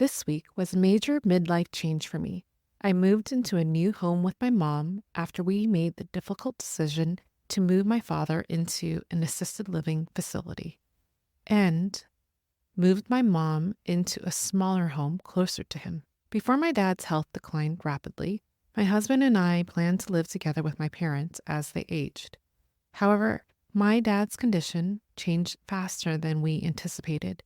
This week was a major midlife change for me. I moved into a new home with my mom after we made the difficult decision to move my father into an assisted living facility and moved my mom into a smaller home closer to him. Before my dad's health declined rapidly, my husband and I planned to live together with my parents as they aged. However, my dad's condition changed faster than we anticipated,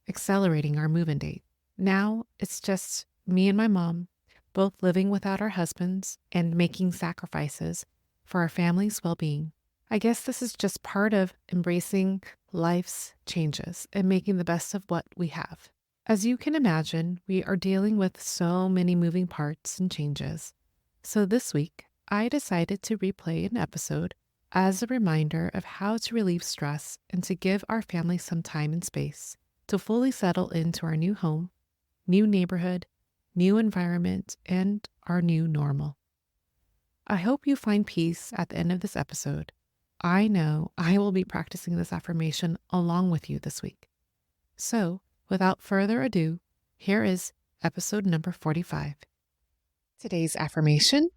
accelerating our move-in date. Now it's just me and my mom, both living without our husbands and making sacrifices for our family's well-being. I guess this is just part of embracing life's changes and making the best of what we have. As you can imagine, we are dealing with so many moving parts and changes. So this week, I decided to replay an episode as a reminder of how to relieve stress and to give our family some time and space to fully settle into our new home, new neighborhood, new environment, and our new normal. I hope you find peace at the end of this episode. I know I will be practicing this affirmation along with you this week. So, without further ado, here is episode number 45. Today's affirmation: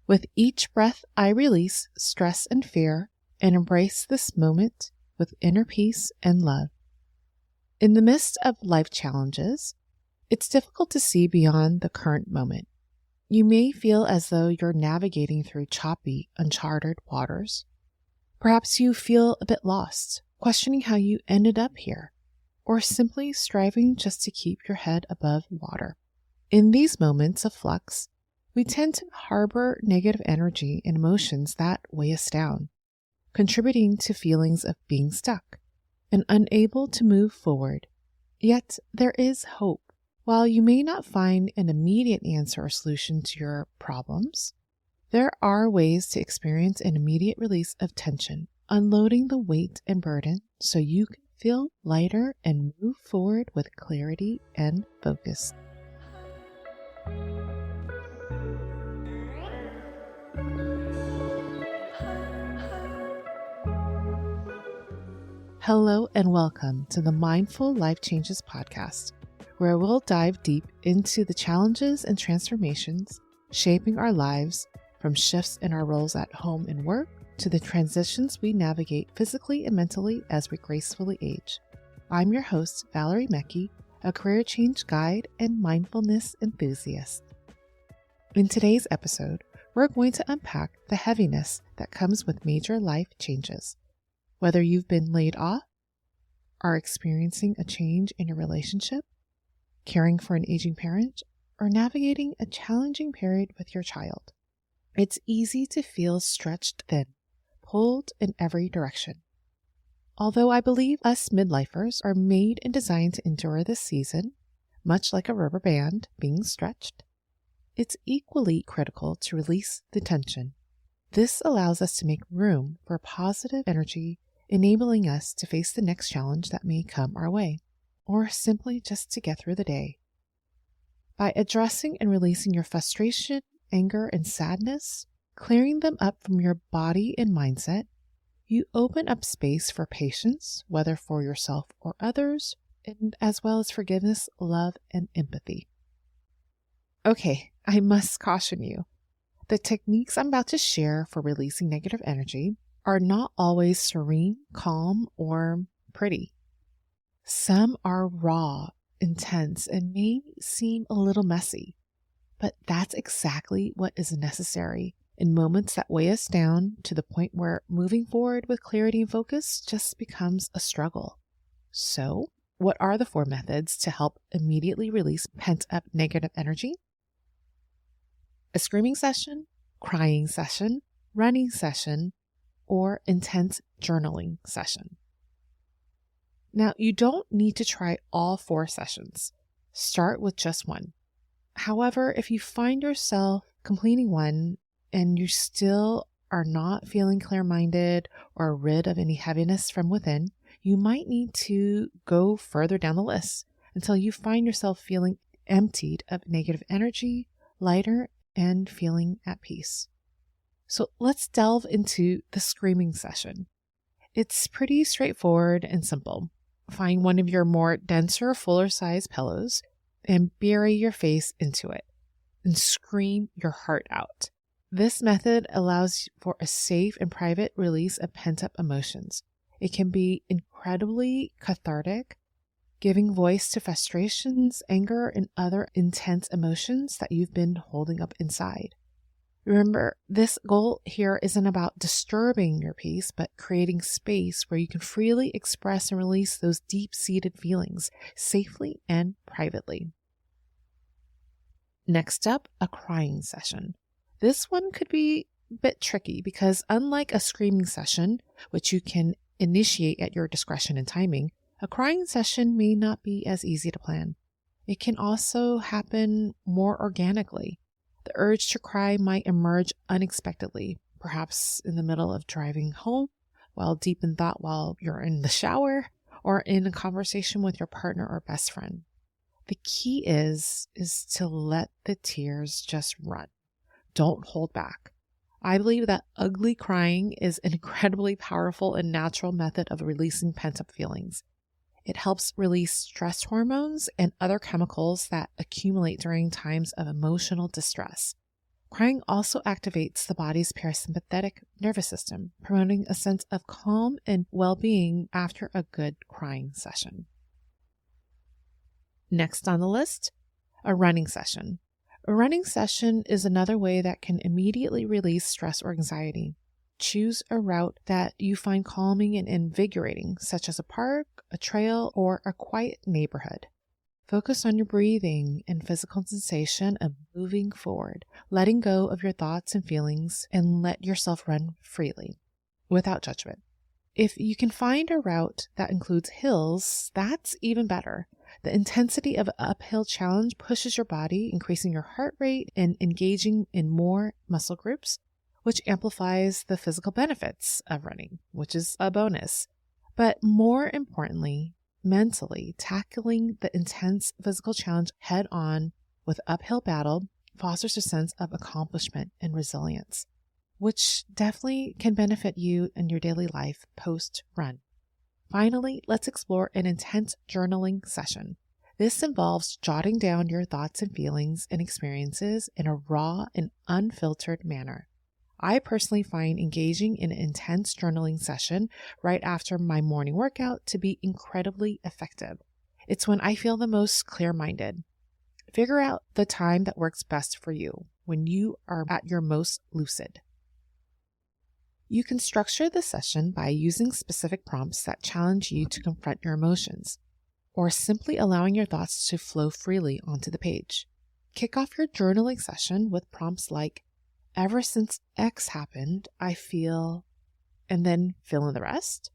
with each breath I release stress and fear and embrace this moment with inner peace and love. In the midst of life challenges, it's difficult to see beyond the current moment. You may feel as though you're navigating through choppy, uncharted waters. Perhaps you feel a bit lost, questioning how you ended up here, or simply striving just to keep your head above water. In these moments of flux, we tend to harbor negative energy and emotions that weigh us down, contributing to feelings of being stuck and unable to move forward. Yet there is hope. While you may not find an immediate answer or solution to your problems, there are ways to experience an immediate release of tension, unloading the weight and burden so you can feel lighter and move forward with clarity and focus. Hello and welcome to the Mindful Life Changes podcast, where we'll dive deep into the challenges and transformations shaping our lives, from shifts in our roles at home and work to the transitions we navigate physically and mentally as we gracefully age. I'm your host, Valerie Mecki, a career change guide and mindfulness enthusiast. In today's episode, we're going to unpack the heaviness that comes with major life changes. Whether you've been laid off, are experiencing a change in your relationship, caring for an aging parent, or navigating a challenging period with your child, it's easy to feel stretched thin, pulled in every direction. Although I believe us midlifers are made and designed to endure this season, much like a rubber band being stretched, it's equally critical to release the tension. This allows us to make room for positive energy, enabling us to face the next challenge that may come our way, or simply just to get through the day. By addressing and releasing your frustration, anger, and sadness, clearing them up from your body and mindset, you open up space for patience, whether for yourself or others, and as well as forgiveness, love, and empathy. Okay, I must caution you. The techniques I'm about to share for releasing negative energy are not always serene, calm, or pretty. Some are raw, intense, and may seem a little messy, but that's exactly what is necessary in moments that weigh us down to the point where moving forward with clarity and focus just becomes a struggle. So, what are the 4 methods to help immediately release pent-up negative energy? A screaming session, crying session, running session, or intense journaling session. Now, you don't need to try all 4 sessions. Start with just one. However, if you find yourself completing one and you still are not feeling clear-minded or rid of any heaviness from within, you might need to go further down the list until you find yourself feeling emptied of negative energy, lighter, and feeling at peace. So let's delve into the screaming session. It's pretty straightforward and simple. Find one of your more denser, fuller size pillows. and bury your face into it and scream your heart out. This method allows for a safe and private release of pent-up emotions. It can be incredibly cathartic, giving voice to frustrations, anger, and other intense emotions that you've been holding up inside. Remember, this goal here isn't about disturbing your peace, but creating space where you can freely express and release those deep-seated feelings safely and privately. Next up, a crying session. This one could be a bit tricky because unlike a screaming session, which you can initiate at your discretion and timing, a crying session may not be as easy to plan. It can also happen more organically. The urge to cry might emerge unexpectedly, perhaps in the middle of driving home, while deep in thought while you're in the shower, or in a conversation with your partner or best friend. The key is to let the tears just run. Don't hold back. I believe that ugly crying is an incredibly powerful and natural method of releasing pent-up feelings. It helps release stress hormones and other chemicals that accumulate during times of emotional distress. Crying also activates the body's parasympathetic nervous system, promoting a sense of calm and well-being after a good crying session. Next on the list, a running session. A running session is another way that can immediately release stress or anxiety. Choose a route that you find calming and invigorating, such as a park, a trail, or a quiet neighborhood. Focus on your breathing and physical sensation of moving forward, letting go of your thoughts and feelings, and let yourself run freely, without judgment. If you can find a route that includes hills, that's even better. The intensity of an uphill challenge pushes your body, increasing your heart rate and engaging in more muscle groups, which amplifies the physical benefits of running, which is a bonus. But more importantly, mentally, tackling the intense physical challenge head on with uphill battle fosters a sense of accomplishment and resilience, which definitely can benefit you in your daily life post-run. Finally, let's explore an intense journaling session. This involves jotting down your thoughts and feelings and experiences in a raw and unfiltered manner. I personally find engaging in an intense journaling session right after my morning workout to be incredibly effective. It's when I feel the most clear-minded. Figure out the time that works best for you when you are at your most lucid. You can structure the session by using specific prompts that challenge you to confront your emotions, or simply allowing your thoughts to flow freely onto the page. Kick off your journaling session with prompts like, "Ever since X happened, I feel," and then fill in the rest.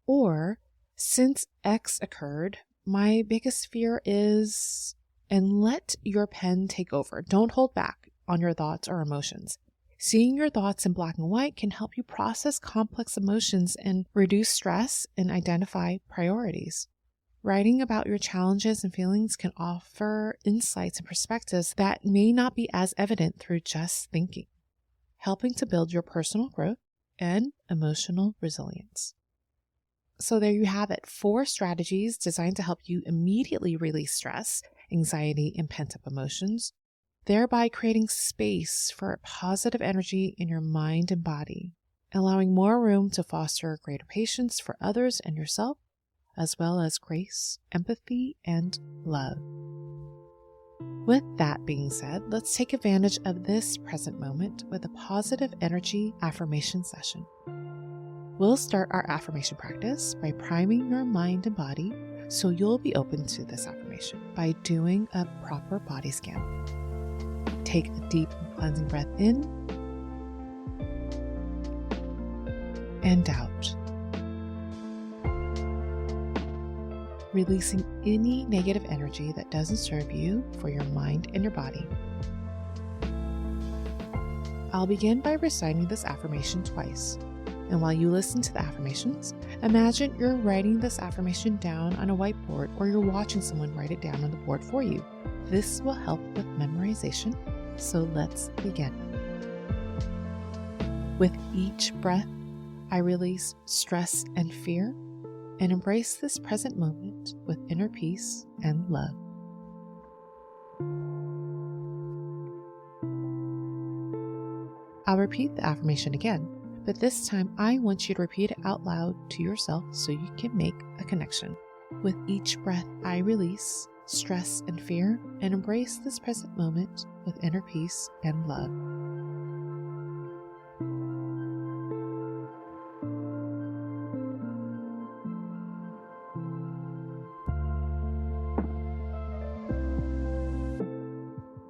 Or, "Since X occurred, my biggest fear is," and let your pen take over. Don't hold back on your thoughts or emotions. Seeing your thoughts in black and white can help you process complex emotions and reduce stress and identify priorities. Writing about your challenges and feelings can offer insights and perspectives that may not be as evident through just thinking, helping to build your personal growth and emotional resilience. So there you have it, 4 strategies designed to help you immediately release stress, anxiety, and pent-up emotions, thereby creating space for positive energy in your mind and body, allowing more room to foster greater patience for others and yourself, as well as grace, empathy, and love. With that being said, let's take advantage of this present moment with a positive energy affirmation session. We'll start our affirmation practice by priming your mind and body so you'll be open to this affirmation by doing a proper body scan. Take a deep and cleansing breath in and out, releasing any negative energy that doesn't serve you for your mind and your body. I'll begin by reciting this affirmation twice. And while you listen to the affirmations, imagine you're writing this affirmation down on a whiteboard or you're watching someone write it down on the board for you. This will help with memorization, so let's begin. With each breath, I release stress and fear and embrace this present moment with inner peace and love. I'll repeat the affirmation again, but this time I want you to repeat it out loud to yourself so you can make a connection. With each breath, I release stress and fear and embrace this present moment with inner peace and love.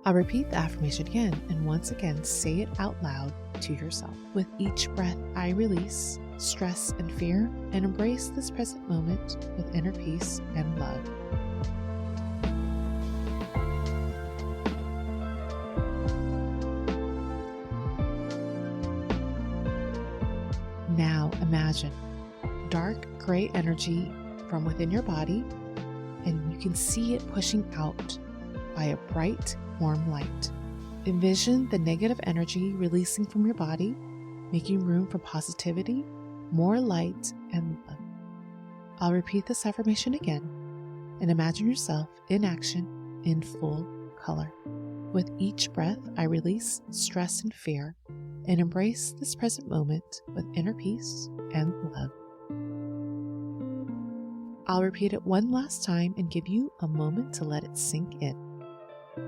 I'll repeat the affirmation again and once again say it out loud to yourself. With each breath, I release stress and fear and embrace this present moment with inner peace and love. Now imagine dark gray energy from within your body, and you can see it pushing out by a bright, warm light. Envision the negative energy releasing from your body, making room for positivity, more light, and love. I'll repeat this affirmation again and imagine yourself in action in full color. With each breath, I release stress and fear and embrace this present moment with inner peace and love. I'll repeat it one last time and give you a moment to let it sink in.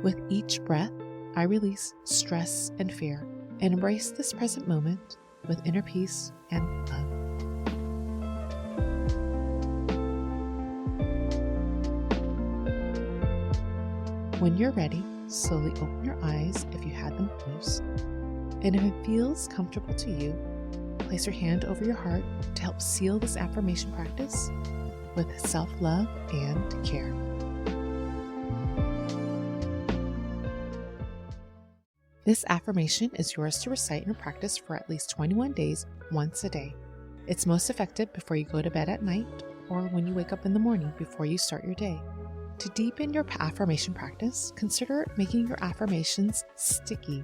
With each breath, I release stress and fear and embrace this present moment with inner peace and love. When you're ready, slowly open your eyes if you had them closed. And if it feels comfortable to you, place your hand over your heart to help seal this affirmation practice with self-love and care. This affirmation is yours to recite and practice for at least 21 days, once a day. It's most effective before you go to bed at night or when you wake up in the morning before you start your day. To deepen your affirmation practice, consider making your affirmations sticky.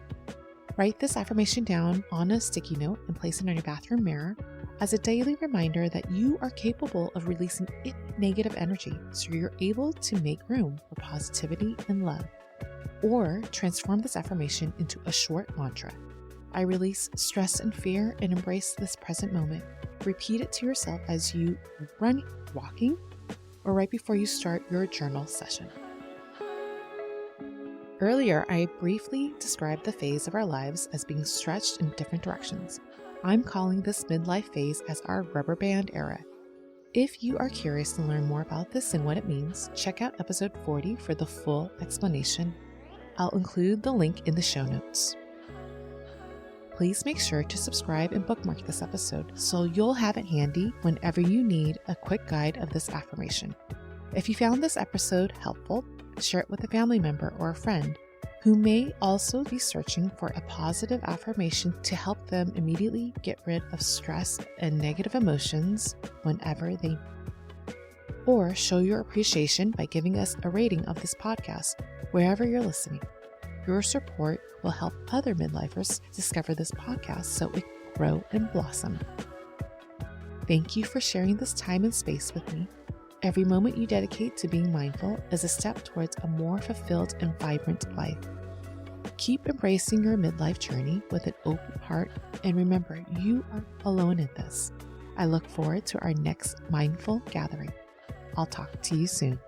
Write this affirmation down on a sticky note and place it on your bathroom mirror as a daily reminder that you are capable of releasing any negative energy so you're able to make room for positivity and love. Or transform this affirmation into a short mantra. I release stress and fear and embrace this present moment. Repeat it to yourself as you run, walking, or right before you start your journal session. Earlier, I briefly described the phase of our lives as being stretched in different directions. I'm calling this midlife phase as our rubber band era. If you are curious to learn more about this and what it means, check out episode 40 for the full explanation. I'll include the link in the show notes. Please make sure to subscribe and bookmark this episode so you'll have it handy whenever you need a quick guide of this affirmation. If you found this episode helpful, share it with a family member or a friend who may also be searching for a positive affirmation to help them immediately get rid of stress and negative emotions whenever they need. Or show your appreciation by giving us a rating of this podcast wherever you're listening. Your support will help other midlifers discover this podcast so it can grow and blossom. Thank you for sharing this time and space with me. Every moment you dedicate to being mindful is a step towards a more fulfilled and vibrant life. Keep embracing your midlife journey with an open heart, and remember, you aren't alone in this. I look forward to our next mindful gathering. I'll talk to you soon.